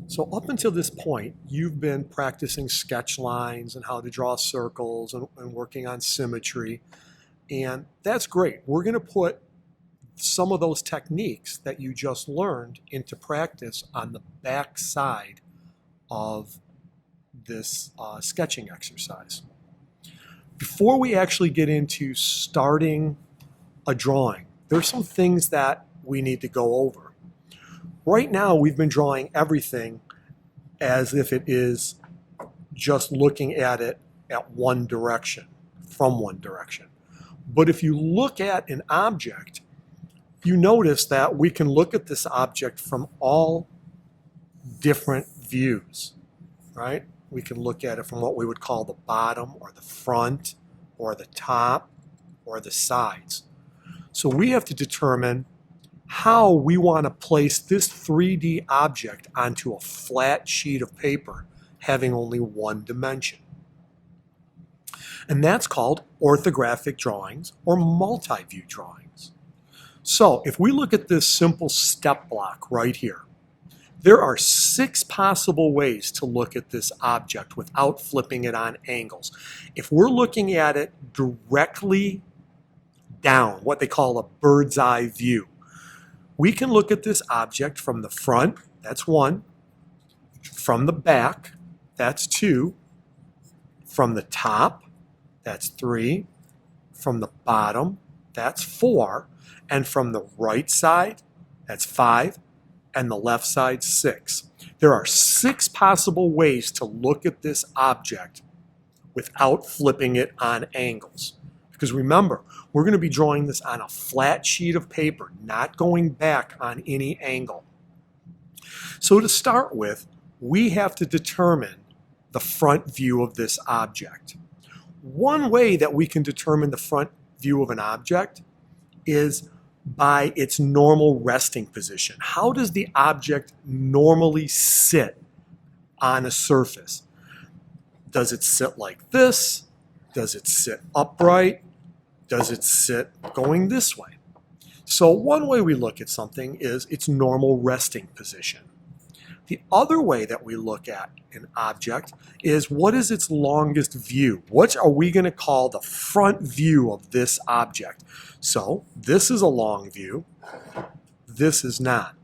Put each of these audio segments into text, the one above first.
So up until this point, you've been practicing sketch lines and how to draw circles and working on symmetry. And that's great. We're going to put some of those techniques that you just learned into practice on the back side of this sketching exercise. Before we actually get into starting a drawing, there's some things that we need to go over. Right now, we've been drawing everything as if it is just looking at it at one direction, from one direction. But if you look at an object, you notice that we can look at this object from all different views, right? We can look at it from what we would call the bottom or the front or the top or the sides. So we have to determine how we want to place this 3D object onto a flat sheet of paper having only one dimension. And that's called orthographic drawings or multi-view drawings. So if we look at this simple step block right here, there are 6 possible ways to look at this object without flipping it on angles. If we're looking at it directly down, what they call a bird's eye view, we can look at this object from the front, that's 1, from the back, that's 2, from the top, that's 3, from the bottom, that's 4, and from the right side, that's 5, and the left side, 6. There are 6 possible ways to look at this object without flipping it on angles. Because remember, we're going to be drawing this on a flat sheet of paper, not going back on any angle. So to start with, we have to determine the front view of this object. One way that we can determine the front view of an object is by its normal resting position. How does the object normally sit on a surface? Does it sit like this? Does it sit upright? Does it sit going this way? So one way we look at something is its normal resting position. The other way that we look at an object is what is its longest view? What are we going to call the front view of this object? So this is a long view. This is not.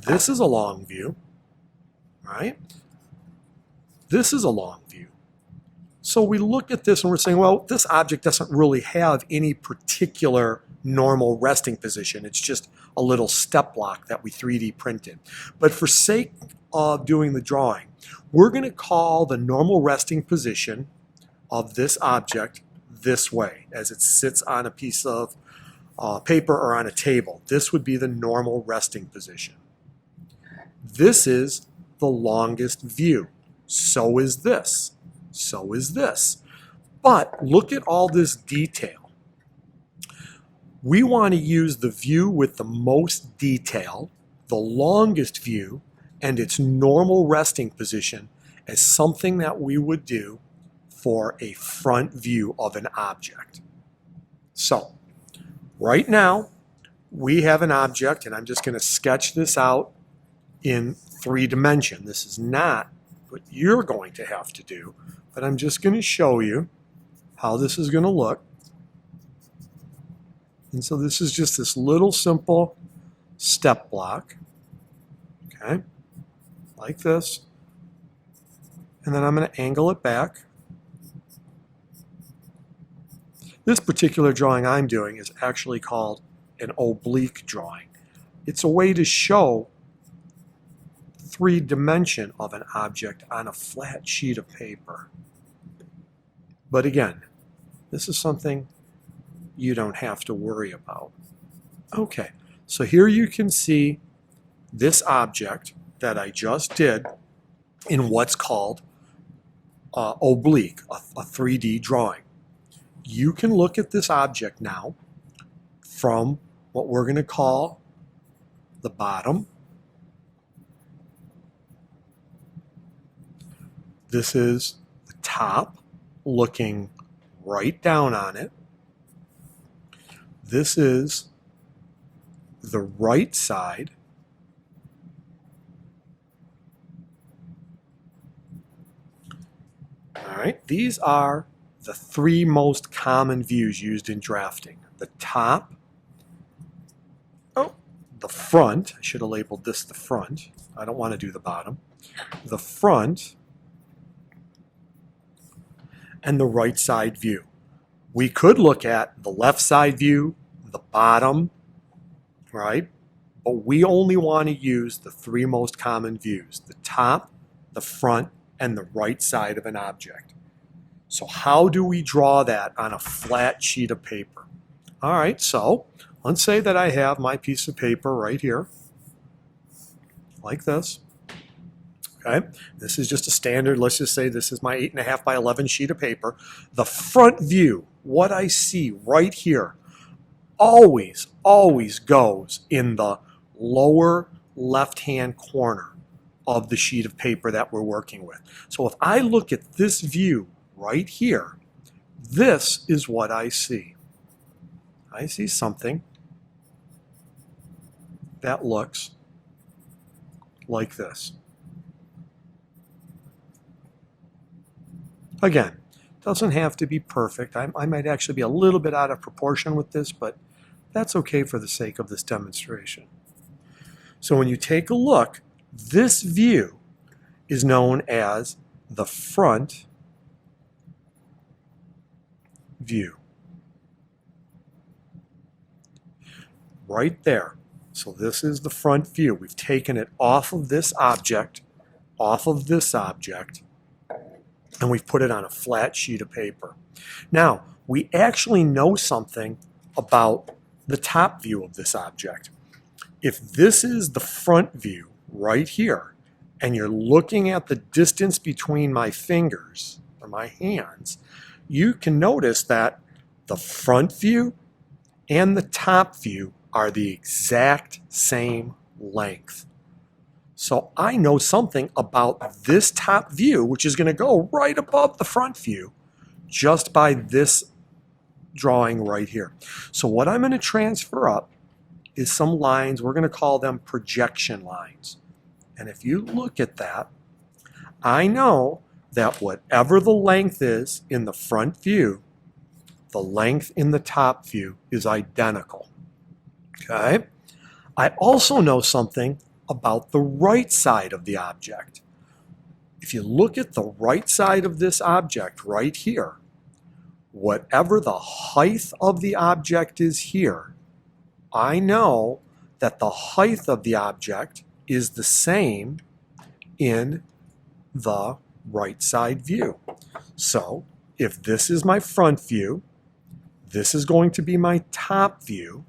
This is a long view, right? This is a long view. So we look at this and we're saying, well, this object doesn't really have any particular normal resting position. It's just a little step block that we 3D printed. But for sake of doing the drawing, we're going to call the normal resting position of this object this way, as it sits on a piece of paper or on a table. This would be the normal resting position. This is the longest view. So is this. So is this. But look at all this detail. We want to use the view with the most detail, the longest view, and its normal resting position as something that we would do for a front view of an object. So, right now, we have an object, and I'm just going to sketch this out in 3 dimensions. This is not what you're going to have to do, but I'm just going to show you how this is going to look. And so this is just this little simple step block, okay, like this. And then I'm going to angle it back. This particular drawing I'm doing is actually called an oblique drawing. It's a way to show 3 dimension of an object on a flat sheet of paper. But again, this is something you don't have to worry about. Okay, so here you can see this object that I just did in what's called oblique, a 3D drawing. You can look at this object now from what we're going to call the bottom. This is the top, looking right down on it. This is the right side. All right, these are the three most common views used in drafting. The top, the front, I should have labeled this the front. I don't want to do the bottom. The front and the right side view. We could look at the left side view, the bottom, right? But we only want to use the three most common views, the top, the front, and the right side of an object. So how do we draw that on a flat sheet of paper? All right, so let's say that I have my piece of paper right here, like this. Okay, this is just a standard, let's just say this is my 8.5 by 11 sheet of paper. The front view, what I see right here, always goes in the lower left-hand corner of the sheet of paper that we're working with. So if I look at this view right here, this is what I see. I see something that looks like this. Again, doesn't have to be perfect. I might actually be a little bit out of proportion with this, but that's okay for the sake of this demonstration. So when you take a look, this view is known as the front view. Right there. So this is the front view. We've taken it off of this object, and we've put it on a flat sheet of paper. Now, we actually know something about the top view of this object. If this is the front view right here, and you're looking at the distance between my fingers or my hands, you can notice that the front view and the top view are the exact same length. So I know something about this top view, which is going to go right above the front view, just by this drawing right here. So what I'm going to transfer up is some lines. We're going to call them projection lines. And if you look at that, I know that whatever the length is in the front view, the length in the top view is identical. Okay? I also know something about the right side of the object. If you look at the right side of this object right here, whatever the height of the object is here, I know that the height of the object is the same in the right side view. So if this is my front view, this is going to be my top view.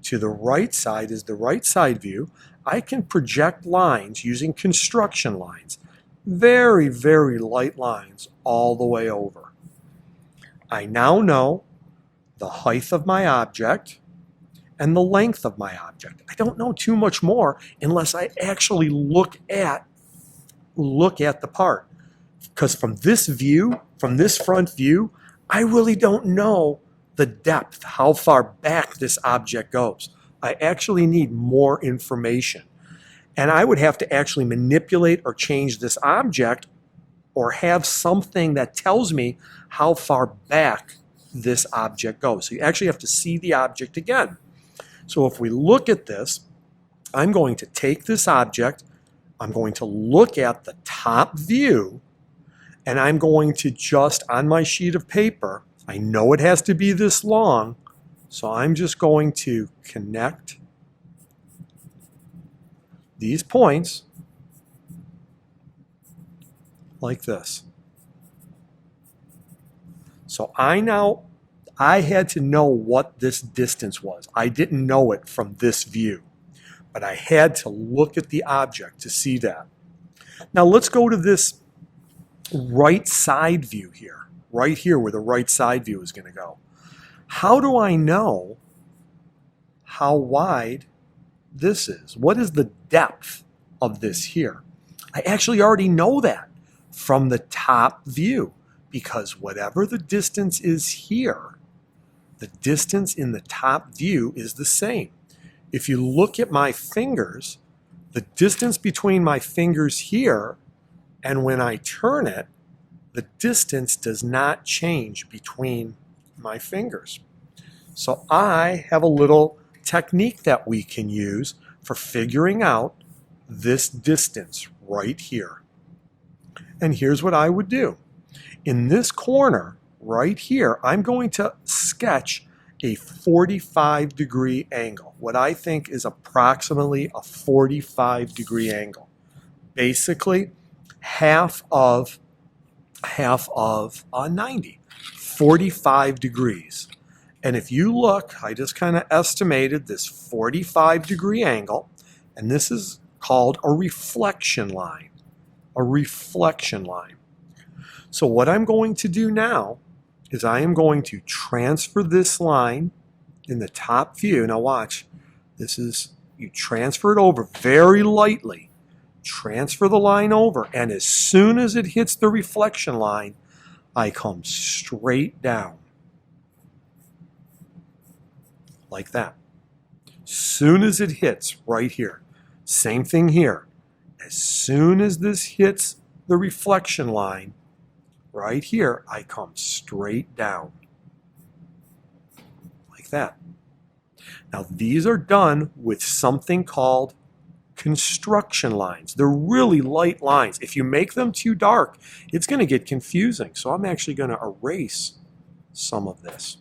To the right side is the right side view. I can project lines using construction lines. Very, very light lines all the way over. I now know the height of my object and the length of my object. I don't know too much more unless I actually look at the part. Because from this view, from this front view, I really don't know the depth, how far back this object goes. I actually need more information. And I would have to actually manipulate or change this object or have something that tells me how far back this object goes. So you actually have to see the object again. So if we look at this, I'm going to take this object, I'm going to look at the top view, and I'm going to just, on my sheet of paper, I know it has to be this long, so I'm just going to connect these points like this. So I had to know what this distance was. I didn't know it from this view, but I had to look at the object to see that. Now let's go to this right side view here. Right here where the right side view is going to go. How do I know how wide this is? What is the depth of this here? I actually already know that from the top view, because whatever the distance is here, the distance in the top view is the same. If you look at my fingers, the distance between my fingers here and when I turn it, the distance does not change between my fingers. So I have a little technique that we can use for figuring out this distance right here. And here's what I would do. In this corner right here, I'm going to sketch a 45-degree angle, what I think is approximately a 45-degree angle. Basically, half of 90, 45 degrees. And if you look, I just kind of estimated this 45-degree angle, and this is called a reflection line. A reflection line. So what I'm going to do now is I am going to transfer this line in the top view. Now watch, this is, you transfer it over very lightly. Transfer the line over, and as soon as it hits the reflection line, I come straight down. Like that. Soon as it hits right here. Same thing here. As soon as this hits the reflection line, right here, I come straight down. Like that. Now these are done with something called construction lines. They're really light lines. If you make them too dark, it's going to get confusing. So I'm actually going to erase some of this.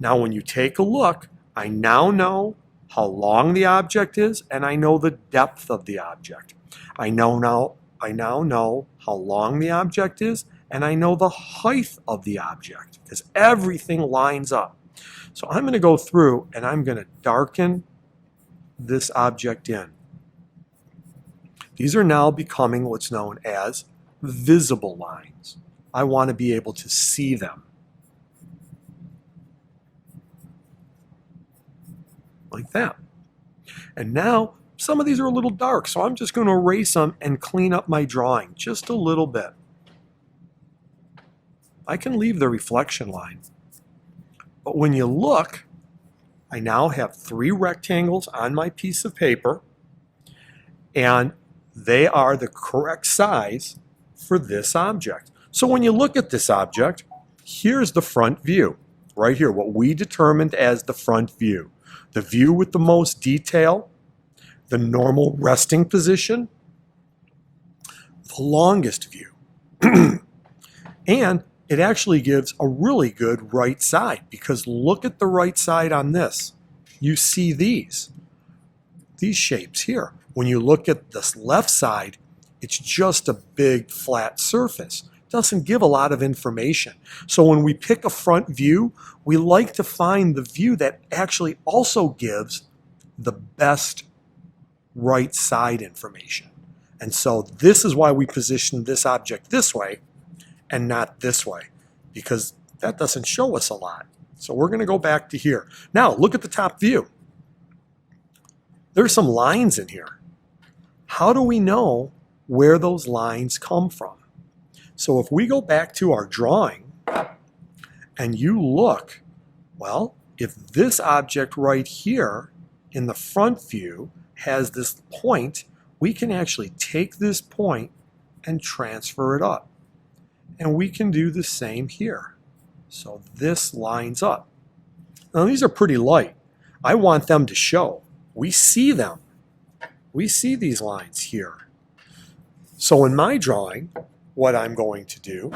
Now when you take a look, I now know how long the object is, and I know the depth of the object. I now know how long the object is, and I know the height of the object, because everything lines up. So I'm going to go through and I'm going to darken this object in. These are now becoming what's known as visible lines. I want to be able to see them. Like that. And now some of these are a little dark, so I'm just going to erase them and clean up my drawing just a little bit. I can leave the reflection line. But when you look, I now have 3 rectangles on my piece of paper, and they are the correct size for this object. So when you look at this object, here's the front view. Right here, what we determined as the front view. The view with the most detail, the normal resting position, the longest view. And it actually gives a really good right side, because look at the right side on this. You see these shapes here. When you look at this left side, it's just a big flat surface. It doesn't give a lot of information. So when we pick a front view, we like to find the view that actually also gives the best right side information. And so this is why we position this object this way and not this way, because that doesn't show us a lot. So we're going to go back to here. Now look at the top view. There's some lines in here. How do we know where those lines come from? So if we go back to our drawing and you look, well, if this object right here in the front view has this point, we can actually take this point and transfer it up. And we can do the same here. So this lines up. Now these are pretty light. I want them to show. We see them. We see these lines here. So in my drawing, what I'm going to do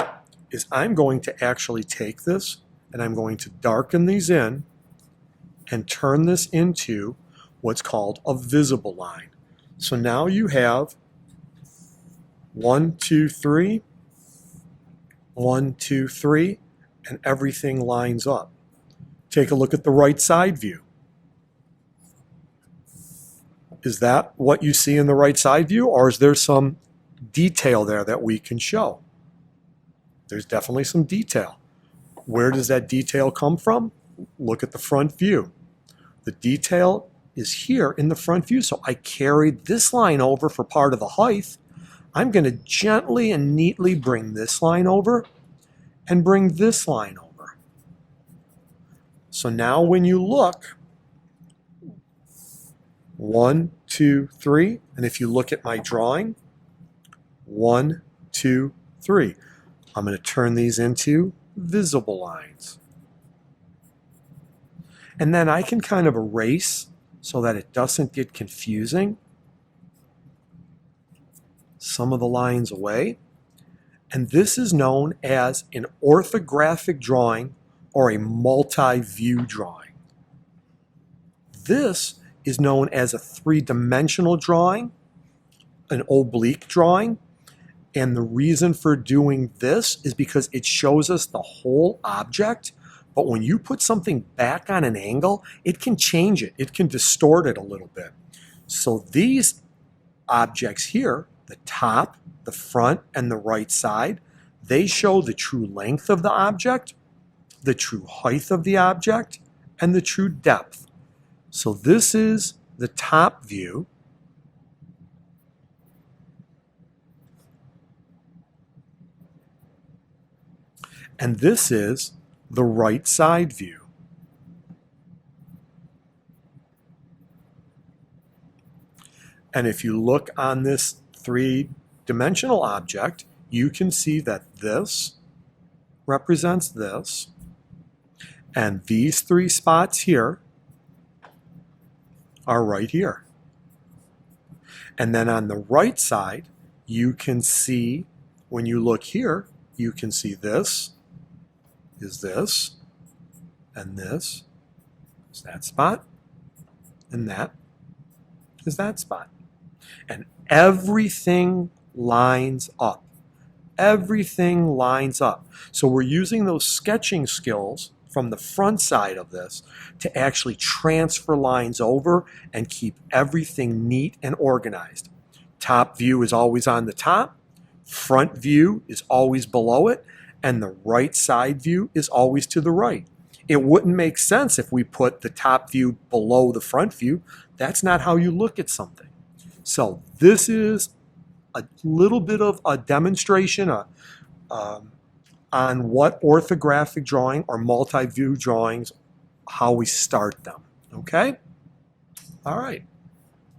is I'm going to actually take this and I'm going to darken these in and turn this into what's called a visible line. So now you have 1, 2, 3, 1, 2, 3, and everything lines up. Take a look at the right side view. Is that what you see in the right side view, or is there some detail there that we can show? There's definitely some detail. Where does that detail come from? Look at the front view. The detail is here in the front view, so I carried this line over for part of the height. I'm going to gently and neatly bring this line over and bring this line over. So now when you look, 1, 2, 3, and if you look at my drawing, 1, 2, 3. I'm going to turn these into visible lines. And then I can kind of erase so that it doesn't get confusing some of the lines away. And this is known as an orthographic drawing or a multi-view drawing. This is known as a three-dimensional drawing, an oblique drawing. And the reason for doing this is because it shows us the whole object. But when you put something back on an angle, it can change it. It can distort it a little bit. So these objects here, the top, the front, and the right side, they show the true length of the object, the true height of the object, and the true depth. So this is the top view. And this is the right side view. And if you look on this three-dimensional object, you can see that this represents this, and these three spots here are right here. And then on the right side, you can see, when you look here, you can see this is this, and this is that spot, and that is that spot. And everything lines up. Everything lines up. So we're using those sketching skills from the front side of this to actually transfer lines over and keep everything neat and organized. Top view is always on the top, front view is always below it, and the right side view is always to the right. It wouldn't make sense if we put the top view below the front view. That's not how you look at something. So this is a little bit of a demonstration on what orthographic drawing or multi-view drawings, how we start them. Okay? All right.